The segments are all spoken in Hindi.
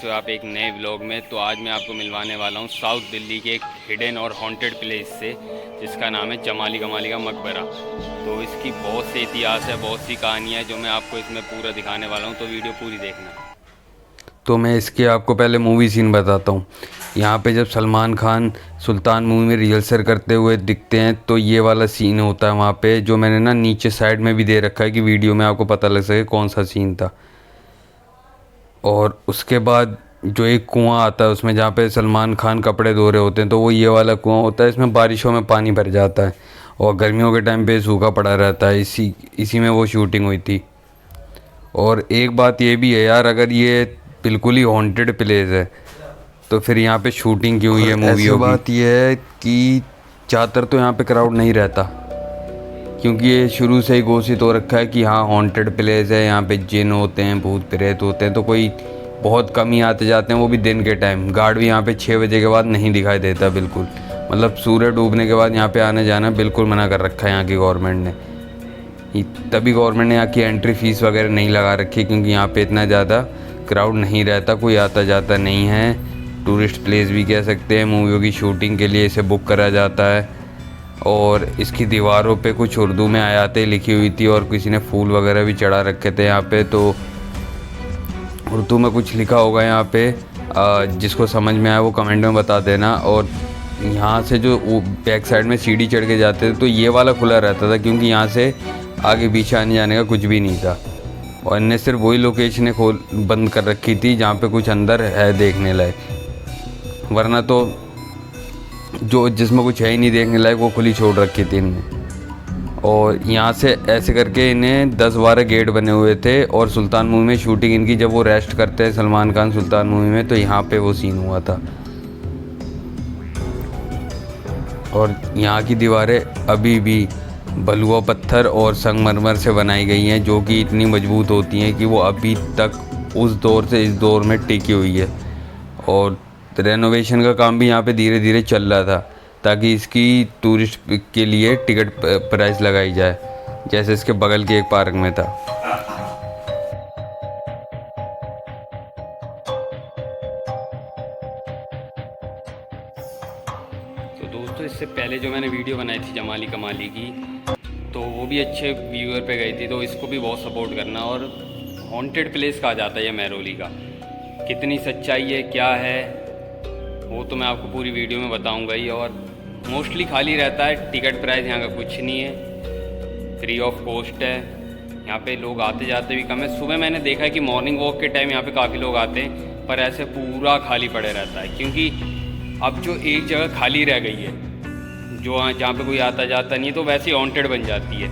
कैसे हो आप एक नए व्लॉग में। तो आज मैं आपको मिलवाने वाला हूँ साउथ दिल्ली के एक हिडन और हॉन्टेड प्लेस से, जिसका नाम है जमाली कमाली का मकबरा। तो इसकी बहुत से इतिहास है, बहुत सी कहानियाँ है जो मैं आपको इसमें पूरा दिखाने वाला हूँ, तो वीडियो पूरी देखना। तो मैं इसके आपको पहले मूवी सीन बताता हूँ। यहाँ पे जब सलमान खान सुल्तान मूवी में रिहर्सल करते हुए दिखते हैं तो ये वाला सीन होता है वहाँ पे, जो मैंने ना नीचे साइड में भी दे रखा है कि वीडियो में आपको पता लग सके कौन सा सीन था। और उसके बाद जो एक कुआं आता है उसमें, जहाँ पे सलमान खान कपड़े धो रहे होते हैं, तो वो ये वाला कुआं होता है। इसमें बारिशों में पानी भर जाता है और गर्मियों के टाइम पे सूखा पड़ा रहता है। इसी में वो शूटिंग हुई थी। और एक बात ये भी है यार, अगर ये बिल्कुल ही हॉन्टेड प्लेस है तो फिर यहाँ पे शूटिंग क्यों हुई है मूवियों की। बात ये है कि ज़्यादातर तो यहाँ पे क्राउड नहीं रहता, क्योंकि ये शुरू से ही घोषित हो रखा है कि हाँ हॉन्टेड प्लेस है, यहाँ पे जिन होते हैं, भूत प्रेत होते हैं। तो कोई बहुत कम ही आते जाते हैं, वो भी दिन के टाइम। गार्ड भी यहाँ पे 6 बजे के बाद नहीं दिखाई देता बिल्कुल। मतलब सूर्य डूबने के बाद यहाँ पे आने जाना बिल्कुल मना कर रखा है यहाँ की गवर्नमेंट ने। तभी गवर्नमेंट ने यहाँ की एंट्री फीस वगैरह नहीं लगा रखी, क्योंकि यहाँ पे इतना ज़्यादा क्राउड नहीं रहता, कोई आता जाता नहीं है। टूरिस्ट प्लेस भी कह सकते हैं। मूवियों की शूटिंग के लिए इसे बुक करा जाता है। और इसकी दीवारों पे कुछ उर्दू में आयातें लिखी हुई थी और किसी ने फूल वगैरह भी चढ़ा रखे थे यहाँ पे। तो उर्दू में कुछ लिखा होगा यहाँ पे, जिसको समझ में आया वो कमेंट में बता देना। और यहाँ से जो बैक साइड में सीढ़ी चढ़ के जाते थे तो ये वाला खुला रहता था, क्योंकि यहाँ से आगे पीछे आने जाने का कुछ भी नहीं था। और इनने सिर्फ वही लोकेशनें बंद कर रखी थी जहाँ पे कुछ अंदर है देखने लायक, वरना तो जो जिसमें कुछ है ही नहीं देखने लायक वो खुली छोड़ रखी थी इनने। और यहाँ से ऐसे करके इन्हें 10-12 गेट बने हुए थे। और सुल्तान मूवी में शूटिंग इनकी जब वो रेस्ट करते हैं सलमान खान सुल्तान मूवी में, तो यहाँ पे वो सीन हुआ था। और यहाँ की दीवारें अभी भी बलुआ पत्थर और संगमरमर से बनाई गई हैं, जो कि इतनी मजबूत होती हैं कि वो अभी तक उस दौर से इस दौर में टिकी हुई है। और रेनोवेशन का काम भी यहाँ पे धीरे धीरे चल रहा था, ताकि इसकी टूरिस्ट के लिए टिकट प्राइस लगाई जाए, जैसे इसके बगल के एक पार्क में था। तो दोस्तों, इससे पहले जो मैंने वीडियो बनाई थी जमाली कमाली की, तो वो भी अच्छे व्यूअर पे गई थी, तो इसको भी बहुत सपोर्ट करना। और हॉन्टेड प्लेस कहा जाता है ये महरौली का, कितनी सच्चाई है क्या है वो तो मैं आपको पूरी वीडियो में बताऊंगा ही। और मोस्टली खाली रहता है, टिकट प्राइस यहाँ का कुछ नहीं है, फ्री ऑफ कॉस्ट है। यहाँ पे लोग आते जाते भी कम है। सुबह मैंने देखा है कि मॉर्निंग वॉक के टाइम यहाँ पे काफ़ी लोग आते हैं, पर ऐसे पूरा खाली पड़े रहता है, क्योंकि अब जो एक जगह खाली रह गई है, जो जहाँ पे कोई आता जाता नहीं है, तो वैसे ही हॉन्टेड बन जाती है।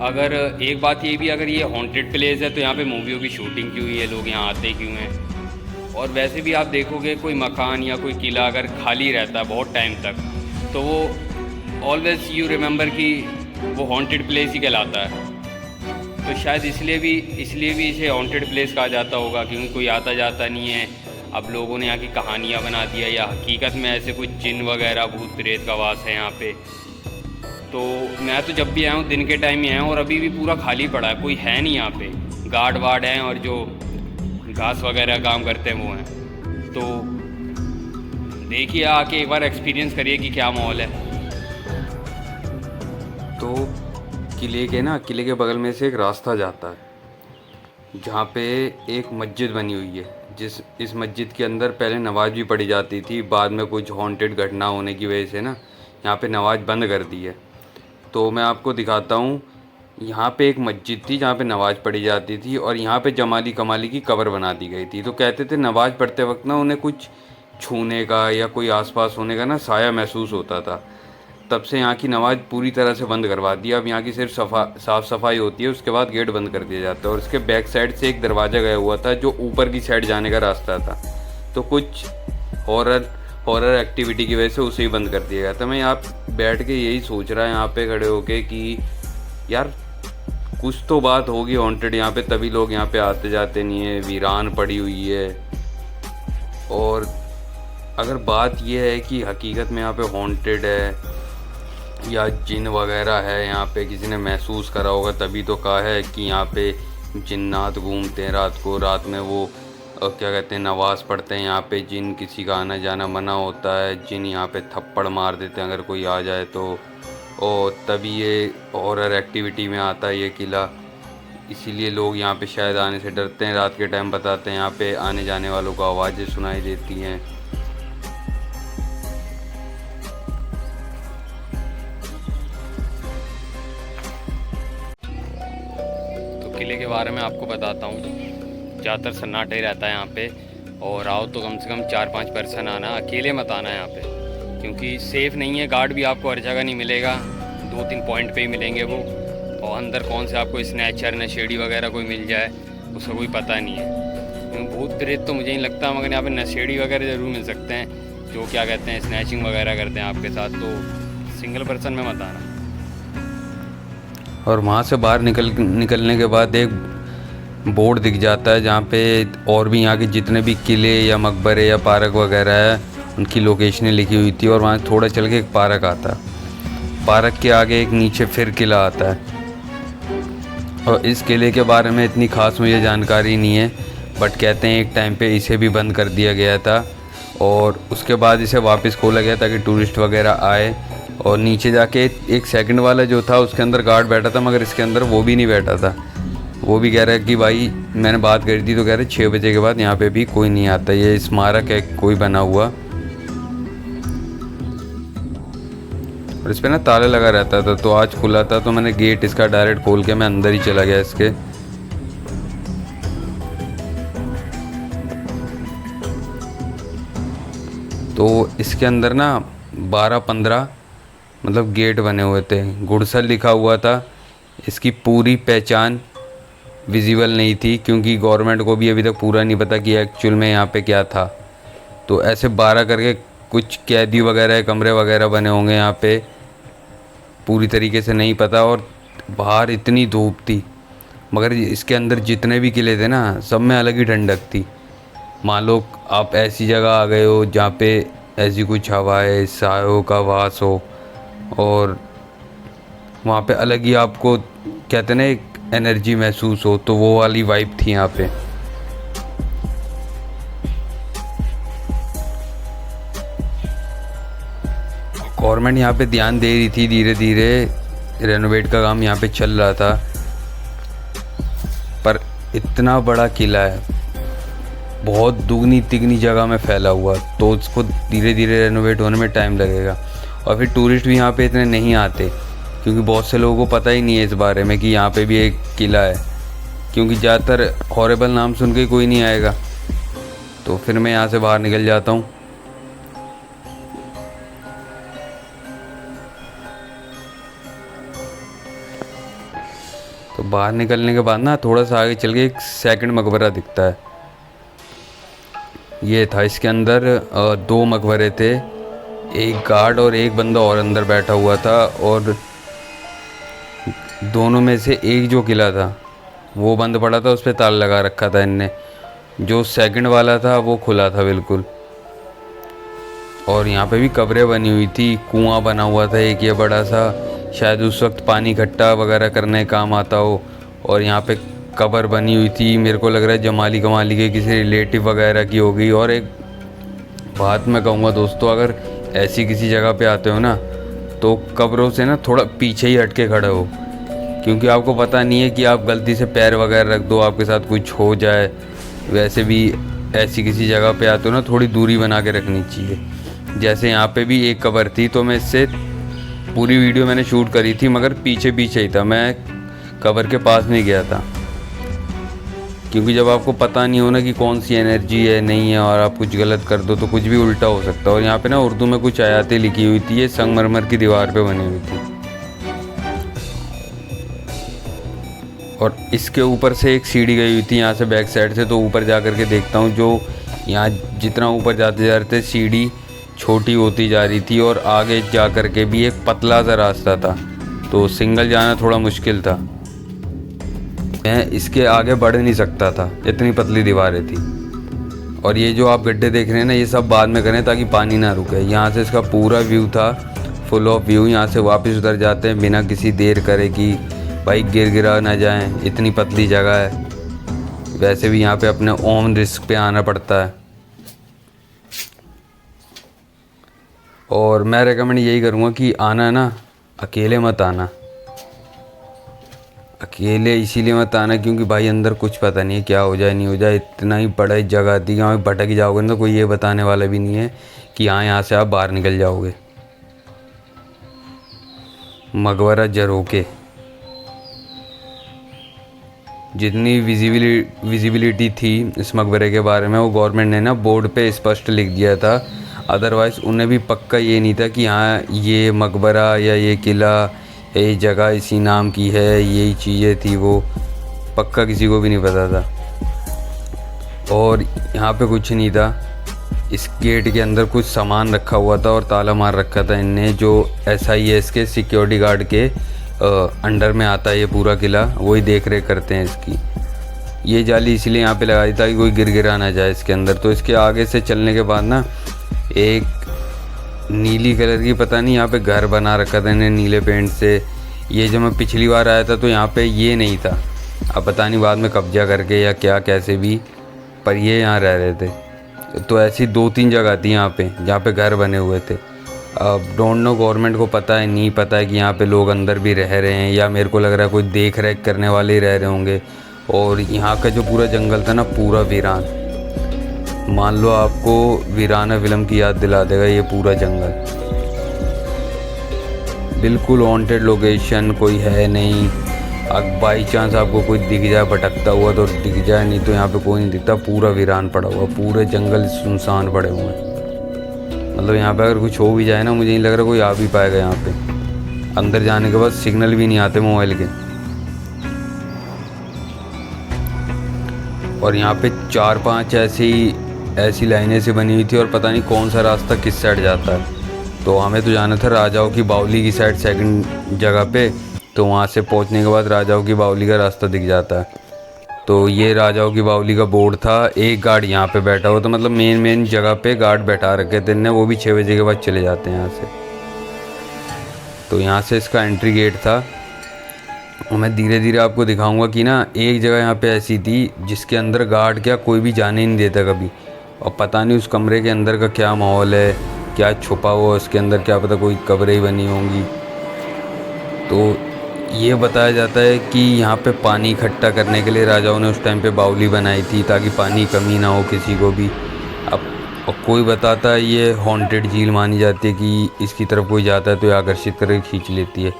अगर एक बात ये भी, अगर ये हॉन्टेड प्लेस है तो यहाँ पे मूवियों की शूटिंग क्यों हुई है, लोग यहाँ आते क्यों हैं। और वैसे भी आप देखोगे कोई मकान या कोई किला अगर खाली रहता है बहुत टाइम तक, तो वो ऑलवेज यू रिमेंबर कि वो हॉन्टेड प्लेस ही कहलाता है। तो शायद इसलिए भी इसे हॉन्टेड प्लेस कहा जाता होगा, क्योंकि कोई आता जाता नहीं है। अब लोगों ने यहाँ की कहानियाँ बना दिया, या हकीकत में ऐसे कुछ जिन वगैरह भूत प्रेत का वास है यहाँ पे। तो मैं तो जब भी आया हूँ दिन के टाइम ही आया हूँ, और अभी भी पूरा खाली पड़ा है, कोई है नहीं यहाँ पे। गार्ड वार्ड हैं और जो घास वगैरह काम करते हैं वो हैं। तो देखिए आके एक बार एक्सपीरियंस करिए कि क्या माहौल है। तो किले के बगल में से एक रास्ता जाता है, जहाँ पे एक मस्जिद बनी हुई है। इस मस्जिद के अंदर पहले नमाज भी पढ़ी जाती थी, बाद में कुछ हॉन्टेड घटना होने की वजह से ना यहाँ पे नमाज बंद कर दी है। तो मैं आपको दिखाता हूँ। यहाँ पे एक मस्जिद थी जहाँ पे नमाज़ पढ़ी जाती थी, और यहाँ पे जमाली कमाली की कब्र बना दी गई थी। तो कहते थे नमाज़ पढ़ते वक्त ना उन्हें कुछ छूने का या कोई आसपास होने का ना साया महसूस होता था। तब से यहाँ की नमाज़ पूरी तरह से बंद करवा दी। अब यहाँ की सिर्फ साफ़ सफाई होती है, उसके बाद गेट बंद कर दिया जाता है। और इसके बैक साइड से एक दरवाज़ा गया हुआ था, जो ऊपर की साइड जाने का रास्ता था। तो कुछ हॉरर एक्टिविटी की वजह से उसे ही बंद कर दिया गया था। मैं यहाँ बैठ के यही सोच रहा यहाँ पे खड़े होके कि यार कुछ तो बात होगी हॉन्टेड यहाँ पे, तभी लोग यहाँ पे आते जाते नहीं है। वीरान पड़ी हुई है। और अगर बात यह है कि हकीकत में यहाँ पे हॉन्टेड है या जिन वगैरह है, यहाँ पे किसी ने महसूस करा होगा, तभी तो कहा है कि यहाँ पे जिन्नात घूमते हैं रात को। रात में वो क्या कहते हैं, नमाज़ पढ़ते हैं यहाँ पे। जिन किसी का आना जाना मना होता है, जिन यहाँ पे थप्पड़ मार देते हैं अगर कोई आ जाए तो। और तभी ये हॉरर एक्टिविटी में आता है ये किला, इसीलिए लोग यहाँ पे शायद आने से डरते हैं। रात के टाइम बताते हैं यहाँ पे आने जाने वालों को आवाज़ें सुनाई देती हैं। तो किले के बारे में आपको बताता हूँ। ज़्यादातर सन्नाटा ही रहता है यहाँ पे, और आओ तो कम से कम 4-5 पर्सन आना, अकेले मत आना यहाँ पे, क्योंकि सेफ़ नहीं है। गार्ड भी आपको हर जगह नहीं मिलेगा, 2-3 पॉइंट पे ही मिलेंगे वो। और अंदर कौन से आपको स्नैचर नशेड़ी वगैरह कोई मिल जाए उसका कोई पता नहीं है। क्योंकि भूत प्रेत तो मुझे नहीं लगता, मगर यहाँ पे नशेड़ी वगैरह ज़रूर मिल सकते हैं, जो क्या कहते हैं स्नैचिंग वगैरह करते हैं आपके साथ। तो सिंगल पर्सन में मत आना। और वहाँ से बाहर निकलने के बाद एक बोर्ड दिख जाता है जहाँ पे और भी यहाँ के जितने भी किले या मकबरे या पार्क वगैरह है उनकी लोकेशनें लिखी हुई थी। और वहाँ थोड़ा चल के एक पार्क आता है, पार्क के आगे एक नीचे फिर किला आता है। और इस किले के बारे में इतनी ख़ास मुझे जानकारी नहीं है, बट कहते हैं एक टाइम पे इसे भी बंद कर दिया गया था और उसके बाद इसे वापस खोला गया ताकि टूरिस्ट वगैरह आए। और नीचे जाके एक सेकंड वाला जो था उसके अंदर गार्ड बैठा था, मगर इसके अंदर वो भी नहीं बैठा था। वो भी कह रहा है कि भाई मैंने बात करी थी तो कह रहे 6 बजे के बाद यहाँ पे भी कोई नहीं आता, ये स्मारक है कोई बना हुआ। और इस पर ना ताला लगा रहता था, तो आज खुला था तो मैंने गेट इसका डायरेक्ट खोल के मैं अंदर ही चला गया इसके। तो इसके अंदर ना 12-15 मतलब गेट बने हुए थे, गुड़सल लिखा हुआ था। इसकी पूरी पहचान विजिबल नहीं थी क्योंकि गवर्नमेंट को भी अभी तक पूरा नहीं पता कि एक्चुअल में यहाँ पे क्या था। तो ऐसे 12 करके कुछ कैदी वगैरह कमरे वगैरह बने होंगे यहाँ पे, पूरी तरीके से नहीं पता। और बाहर इतनी धूप थी, मगर इसके अंदर जितने भी किले थे ना सब में अलग ही ठंडक थी। मान लो आप ऐसी जगह आ गए हो जहाँ पे ऐसी कुछ हवाएं सायों का वास हो, और वहाँ पे अलग ही आपको कहते हैं ना एक एनर्जी महसूस हो, तो वो वाली वाइब थी यहाँ पे। गवर्नमेंट यहाँ पे ध्यान दे रही थी, धीरे धीरे रेनोवेट का काम यहाँ पे चल रहा था। पर इतना बड़ा किला है, बहुत दुगनी तिगनी जगह में फैला हुआ, तो उसको धीरे धीरे रेनोवेट होने में टाइम लगेगा। और फिर टूरिस्ट भी यहाँ पे इतने नहीं आते क्योंकि बहुत से लोगों को पता ही नहीं है इस बारे में कि यहाँ पे भी एक किला है, क्योंकि ज़्यादातर हॉरेबल नाम सुन के कोई नहीं आएगा। तो फिर मैं यहाँ से बाहर निकल जाता हूँ। तो बाहर निकलने के बाद ना थोड़ा सा आगे चल के एक सेकंड मकबरा दिखता है, ये था। इसके अंदर 2 मकबरे थे, एक गार्ड और एक बंदा और अंदर बैठा हुआ था। और दोनों में से एक जो किला था वो बंद पड़ा था, उस पर ताला लगा रखा था इनने। जो सेकंड वाला था वो खुला था बिल्कुल। और यहाँ पे भी कब्रें बनी हुई थी, कुआं बना हुआ था एक ये बड़ा सा, शायद उस वक्त पानी इकट्ठा वगैरह करने काम आता हो। और यहाँ पे कब्र बनी हुई थी, मेरे को लग रहा है जमाली कमाली के किसी रिलेटिव वगैरह की होगी। और एक बात मैं कहूँगा दोस्तों, अगर ऐसी किसी जगह पे आते हो ना तो कब्रों से ना थोड़ा पीछे ही हट के खड़े हो, क्योंकि आपको पता नहीं है कि आप गलती से पैर वगैरह रख दो, आपके साथ कुछ हो जाए। वैसे भी ऐसी किसी जगह पे आते हो ना थोड़ी दूरी बना के रखनी चाहिए। जैसे यहाँ पे भी एक कब्र थी, तो मैं इससे पूरी वीडियो मैंने शूट करी थी, मगर पीछे पीछे ही था, मैं कब्र के पास नहीं गया था। क्योंकि जब आपको पता नहीं हो ना कि कौन सी एनर्जी है नहीं है, और आप कुछ गलत कर दो तो कुछ भी उल्टा हो सकता है। और यहाँ पे ना उर्दू में कुछ आयतें लिखी हुई थी, ये संगमरमर की दीवार पे बनी हुई थी। और इसके ऊपर से एक सीढ़ी गई हुई थी यहाँ से बैक साइड से, तो ऊपर जा कर के देखता हूँ। जो यहाँ जितना ऊपर जाते जा रहे थे सीढ़ी छोटी होती जा रही थी, और आगे जा कर के भी एक पतला सा रास्ता था, तो सिंगल जाना थोड़ा मुश्किल था। मैं इसके आगे बढ़ नहीं सकता था, इतनी पतली दीवारें थी। और ये जो आप गड्ढे देख रहे हैं ना, ये सब बाद में करें ताकि पानी ना रुके। यहाँ से इसका पूरा व्यू था, फुल ऑफ व्यू। यहाँ से वापस उधर जाते हैं बिना किसी देर करे कि बाइक गिरा ना जाए, इतनी पतली जगह है। वैसे भी यहाँ पे अपने ओन रिस्क पे आना पड़ता है। और मैं रेकमेंड यही करूँगा कि आना ना, अकेले मत आना। अकेले इसीलिए मत आना क्योंकि भाई अंदर कुछ पता नहीं है क्या हो जाए नहीं हो जाए। इतना ही बड़ा जगह थी, यहाँ भटक जाओगे ना तो कोई ये बताने वाला भी नहीं है कि हाँ यहाँ से आप बाहर निकल जाओगे। मकबरा झरोखे, जितनी विजिबिलिटी थी इस मकबरे के बारे में वो गवर्नमेंट ने ना बोर्ड पे स्पष्ट लिख दिया था। अदरवाइज़ उन्हें भी पक्का ये नहीं था कि हाँ ये मकबरा या ये किला, ये जगह इसी नाम की है, यही चीज़ें थी, वो पक्का किसी को भी नहीं पता था। और यहाँ पे कुछ नहीं था। इस गेट के अंदर कुछ सामान रखा हुआ था और ताला मार रखा था इनने, जो SIS के सिक्योरिटी गार्ड के अंडर में आता है ये पूरा किला, वही देख रेख करते हैं इसकी। ये जाली इसलिए यहाँ पे लगाई ताकि कोई गिरा ना जाए इसके अंदर। तो इसके आगे से चलने के बाद ना एक नीली कलर की, पता नहीं यहाँ पे घर बना रखा था इन्हें नीले पेंट से। ये जब मैं पिछली बार आया था तो यहाँ पे ये नहीं था, अब पता नहीं बाद में कब्जा करके या क्या कैसे भी, पर ये यहाँ रह रहे थे। तो ऐसी 2-3 जगह थी यहाँ पे जहाँ पे घर बने हुए थे। अब डोंट नो गवर्नमेंट को पता है नहीं पता है कि यहाँ पे लोग अंदर भी रह रहे हैं, या मेरे को लग रहा है कोई देख रेख करने वाले ही रह रहे होंगे। और यहाँ का जो पूरा जंगल था ना पूरा वीरान, मान लो आपको वीराना फिल्म की याद दिला देगा ये पूरा जंगल। बिल्कुल हॉन्टेड लोकेशन, कोई है नहीं। अब बाई चांस आपको कोई दिख जाए भटकता हुआ तो दिख जाए, नहीं तो यहाँ पे कोई नहीं दिखता। पूरा वीरान पड़ा हुआ, पूरे जंगल सुनसान पड़े हुए हैं। मतलब यहाँ पे अगर कुछ हो भी जाए ना, मुझे नहीं लग रहा कोई आ भी पाएगा यहाँ पे। अंदर जाने के बाद सिग्नल भी नहीं आते मोबाइल के। और यहाँ पे 4-5 ऐसी लाइनें से बनी हुई थी और पता नहीं कौन सा रास्ता किस साइड जाता है। तो हमें तो जाना था राजाओं की बावली की साइड, सेकंड जगह पे। तो वहाँ से पहुँचने के बाद राजाओं की बावली का रास्ता दिख जाता है। तो ये राजाओं की बावली का बोर्ड था। एक गार्ड यहाँ पे बैठा हुआ था, मतलब मेन जगह पे गार्ड बैठा रखे थे इनने, वो भी 6 बजे के बाद चले जाते हैं यहाँ से। तो यहाँ से इसका एंट्री गेट था। और मैं धीरे धीरे आपको दिखाऊंगा कि ना एक जगह यहाँ पे ऐसी थी जिसके अंदर गार्ड क्या कोई भी जाने ही नहीं देता कभी। और पता नहीं उस कमरे के अंदर का क्या माहौल है, क्या छुपा हुआ उसके अंदर, क्या पता कोई कब्रें ही बनी होंगी। तो ये बताया जाता है कि यहाँ पे पानी इकट्ठा करने के लिए राजाओं ने उस टाइम पे बावली बनाई थी ताकि पानी कमी ना हो किसी को भी। अब और कोई बताता है ये हॉन्टेड झील मानी जाती है कि इसकी तरफ कोई जाता है तो ये आकर्षित करके खींच लेती है।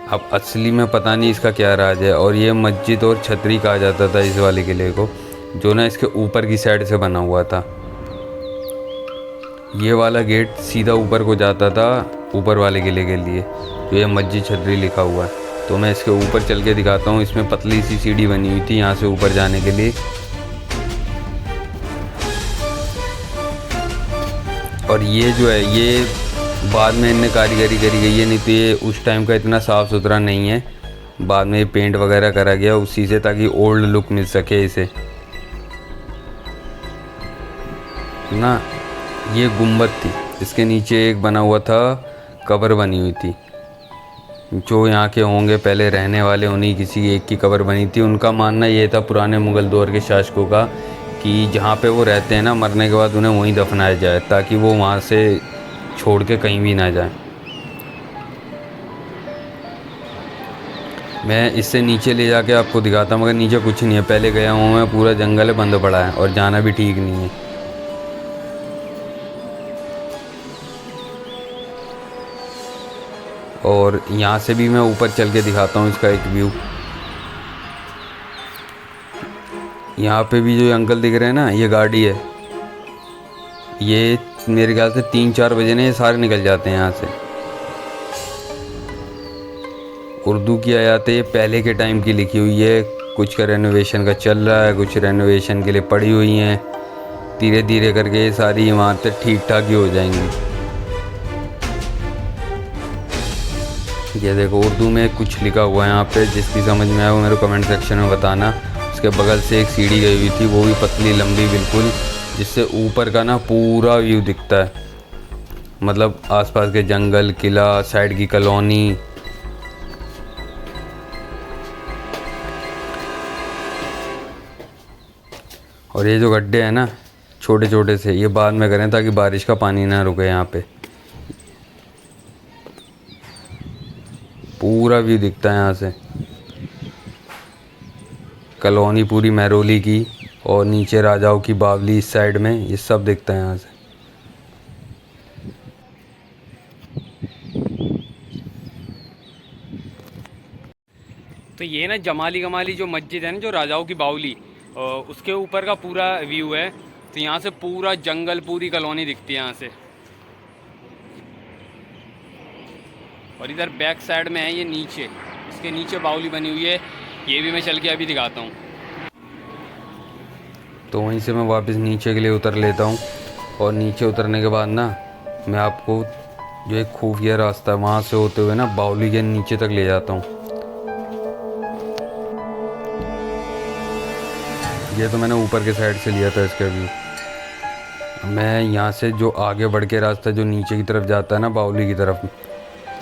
अब असली में पता नहीं इसका क्या राज है। और ये मस्जिद और छतरी कहा जाता था इस वाले किले को, जो ना इसके ऊपर की साइड से बना हुआ था। ये वाला गेट सीधा ऊपर को जाता था, ऊपर वाले किले के लिए, जो ये मस्जिद छतरी लिखा हुआ है। तो मैं इसके ऊपर चल के दिखाता हूँ। इसमें पतली सी सीढ़ी बनी हुई थी यहाँ से ऊपर जाने के लिए। और ये जो है ये बाद में इनने कारीगरी करी गई है, नहीं तो ये उस टाइम का इतना साफ़ सुथरा नहीं है। बाद में ये पेंट वगैरह करा गया उसी से ताकि ओल्ड लुक मिल सके इसे ना। ये गुम्बद थी, इसके नीचे एक बना हुआ था, कब्र बनी हुई थी। जो यहाँ के होंगे पहले रहने वाले, उन्हीं किसी एक की कब्र बनी थी। उनका मानना ये था पुराने मुग़ल दौर के शासकों का कि जहाँ पे वो रहते हैं ना, मरने के बाद उन्हें वहीं दफनाया जाए ताकि वो वहाँ से छोड़ के कहीं भी ना जाए। मैं इससे नीचे ले जाके आपको दिखाता हूँ, मगर नीचे कुछ नहीं है। पहले गया हूँ मैं, पूरा जंगल है, बंद पड़ा है और जाना भी ठीक नहीं है। और यहाँ से भी मैं ऊपर चल के दिखाता हूँ इसका एक व्यू। यहाँ पे भी जो अंकल दिख रहे हैं ना, ये गाड़ी है। ये मेरे ख्याल से 3-4 बजे ने ये सारे निकल जाते हैं यहाँ से। उर्दू की आयतें ये पहले के टाइम की लिखी हुई है। कुछ का रेनोवेशन का चल रहा है, कुछ रेनोवेशन के लिए पड़ी हुई हैं। धीरे धीरे करके ये सारी इमारतें ठीक ठाक ही हो जाएंगी। ये देखो उर्दू में कुछ लिखा हुआ है यहाँ पे, जिसकी समझ में आया वो मेरे कमेंट सेक्शन में बताना। उसके बगल से एक सीढ़ी गई हुई थी, वो भी पतली लंबी बिल्कुल, जिससे ऊपर का ना पूरा व्यू दिखता है। मतलब आसपास के जंगल, किला, साइड की कॉलोनी। और ये जो गड्ढे हैं ना छोटे छोटे से, ये बाद में करें ताकि बारिश का पानी ना रुके। यहाँ पे पूरा व्यू दिखता है यहाँ से, कॉलोनी पूरी महरौली की, और नीचे राजाओं की बावली इस साइड में, ये सब दिखता है यहाँ से। तो ये ना जमाली कमाली जो मस्जिद है ना, जो राजाओं की बावली, उसके ऊपर का पूरा व्यू है। तो यहाँ से पूरा जंगल, पूरी कॉलोनी दिखती है यहाँ से। और इधर बैक साइड में है ये नीचे, इसके नीचे बावली बनी हुई है, ये भी मैं चल के अभी दिखाता हूँ। तो वहीं से मैं वापस नीचे के लिए उतर लेता हूँ, और नीचे उतरने के बाद ना मैं आपको जो एक खुफिया रास्ता है वहाँ से होते हुए ना बावली के नीचे तक ले जाता हूँ। ये तो मैंने ऊपर के साइड से लिया था इसका व्यू। मैं यहाँ से जो आगे बढ़ के रास्ता जो नीचे की तरफ जाता है ना बावली की तरफ,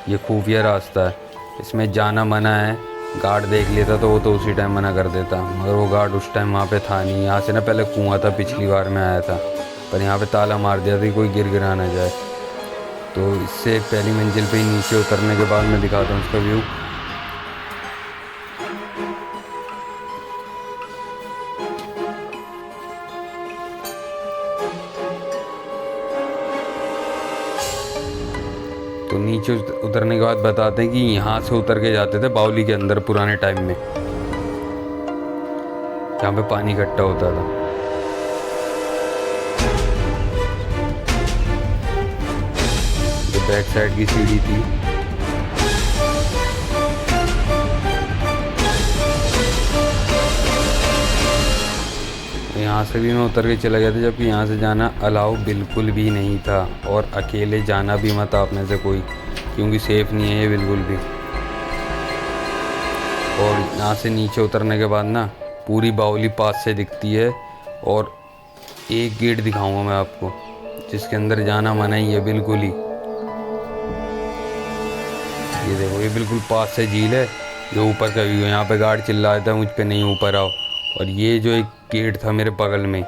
ये खुफिया रास्ता है, इसमें जाना मना है। गार्ड देख लेता तो वो तो उसी टाइम मना कर देता, मगर वो गार्ड उस टाइम वहाँ पे था नहीं। यहाँ से ना पहले कुआं था, पिछली बार मैं आया था, पर यहाँ पे ताला मार दिया था कि कोई गिर गिरा ना जाए। तो इससे पहली मंजिल पे ही नीचे उतरने के बाद मैं दिखाता हूँ उसका व्यू। तो नीचे उतरने के बाद बताते हैं कि यहाँ से उतर के जाते थे बावली के अंदर पुराने टाइम में, जहाँ पे पानी इकट्ठा होता था। जो बैक साइड की सीढ़ी थी, यहाँ से भी मैं उतर के चला गया था, जबकि यहाँ से जाना अलाउ बिल्कुल भी नहीं था, और अकेले जाना भी मत आप में से कोई, क्योंकि सेफ़ नहीं है ये बिल्कुल भी। और यहाँ से नीचे उतरने के बाद ना पूरी बावली पास से दिखती है, और एक गेट दिखाऊंगा मैं आपको जिसके अंदर जाना मना ही है बिल्कुल ही। ये देखो, ये बिल्कुल पास से झील है, ये ऊपर का व्यू है। यहाँ पे गार्ड चिल्ला रहा था मुझ पे नहीं ऊपर आओ। और ये जो एक गेट था मेरे बगल में,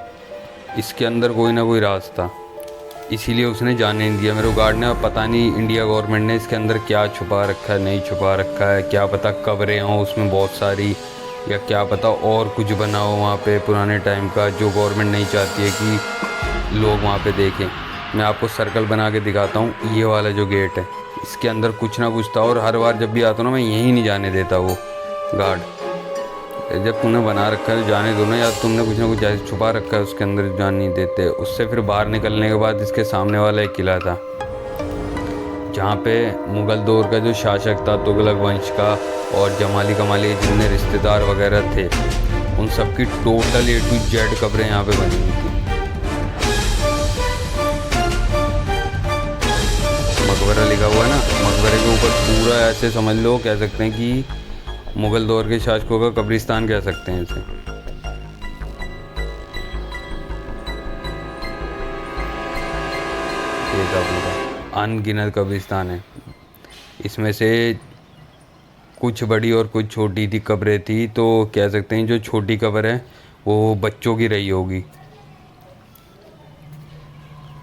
इसके अंदर कोई ना कोई राज था, इसीलिए उसने जाने नहीं दिया मेरे गार्ड ने। अब पता नहीं इंडिया गवर्नमेंट ने इसके अंदर क्या छुपा रखा है, नहीं छुपा रखा है, क्या पता कब्रें हों उसमें बहुत सारी, या क्या पता और कुछ बना हो वहाँ पे पुराने टाइम का, जो गवर्नमेंट नहीं चाहती है कि लोग वहाँ पे देखें। मैं आपको सर्कल बना के दिखाता हूँ, ये वाला जो गेट है इसके अंदर कुछ ना कुछ था, और हर बार जब भी आता हूँ ना मैं यहीं नहीं जाने देता वो गार्ड। जब तुमने बना रखा है जाने दो ना, या तुमने कुछ ना कुछ जैसे छुपा रखा है उसके अंदर जान नहीं देते। उससे फिर बाहर निकलने के बाद इसके सामने वाला एक किला था, जहाँ पे मुग़ल दौर का जो शासक था तुगलक वंश का, और जमाली कमाली जितने रिश्तेदार वगैरह थे, उन सब की टोटल A to Z कब्रें यहाँ पे बनी हुई थी। मकबरा लिखा हुआ है ना, मकबरे के ऊपर पूरा ऐसे समझ लो, कह सकते हैं कि मुग़ल दौर के शासकों का कब्रिस्तान कह सकते हैं इसे। ये का पूरा अनगिनत कब्रिस्तान है, इसमें से कुछ बड़ी और कुछ छोटी थी कब्रें थी। तो कह सकते हैं जो छोटी कब्र है वो बच्चों की रही होगी,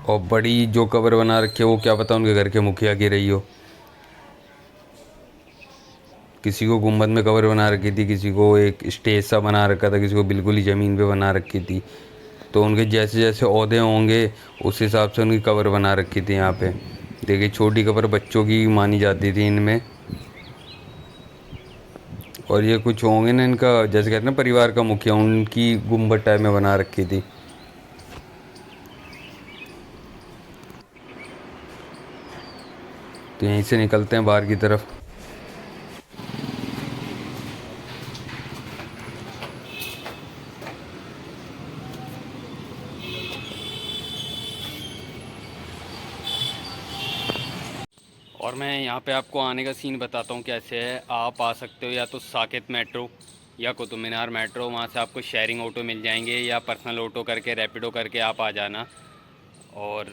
और बड़ी जो कब्र बना रखी है वो क्या पता उनके घर के मुखिया की रही हो। किसी को गुम्बद में कब्र बना रखी थी, किसी को एक स्टेज सा बना रखा था, किसी को बिल्कुल ही ज़मीन पे बना रखी थी। तो उनके जैसे जैसे ओहदे होंगे उस हिसाब से उनकी कब्र बना रखी थी। यहाँ पे देखिए, छोटी कब्र बच्चों की मानी जाती थी इनमें। और ये कुछ होंगे ना, इनका जैसे कहते हैं ना परिवार का मुखिया, उनकी गुम्बद टाइप में बना रखी थी। तो यहीं से निकलते हैं बाहर की तरफ। और मैं यहाँ पे आपको आने का सीन बताता हूँ कैसे है। आप आ सकते हो या तो साकेत मेट्रो या कुतुब मीनार मेट्रो, वहाँ से आपको शेयरिंग ऑटो मिल जाएंगे, या पर्सनल ऑटो करके रैपिडो करके आप आ जाना। और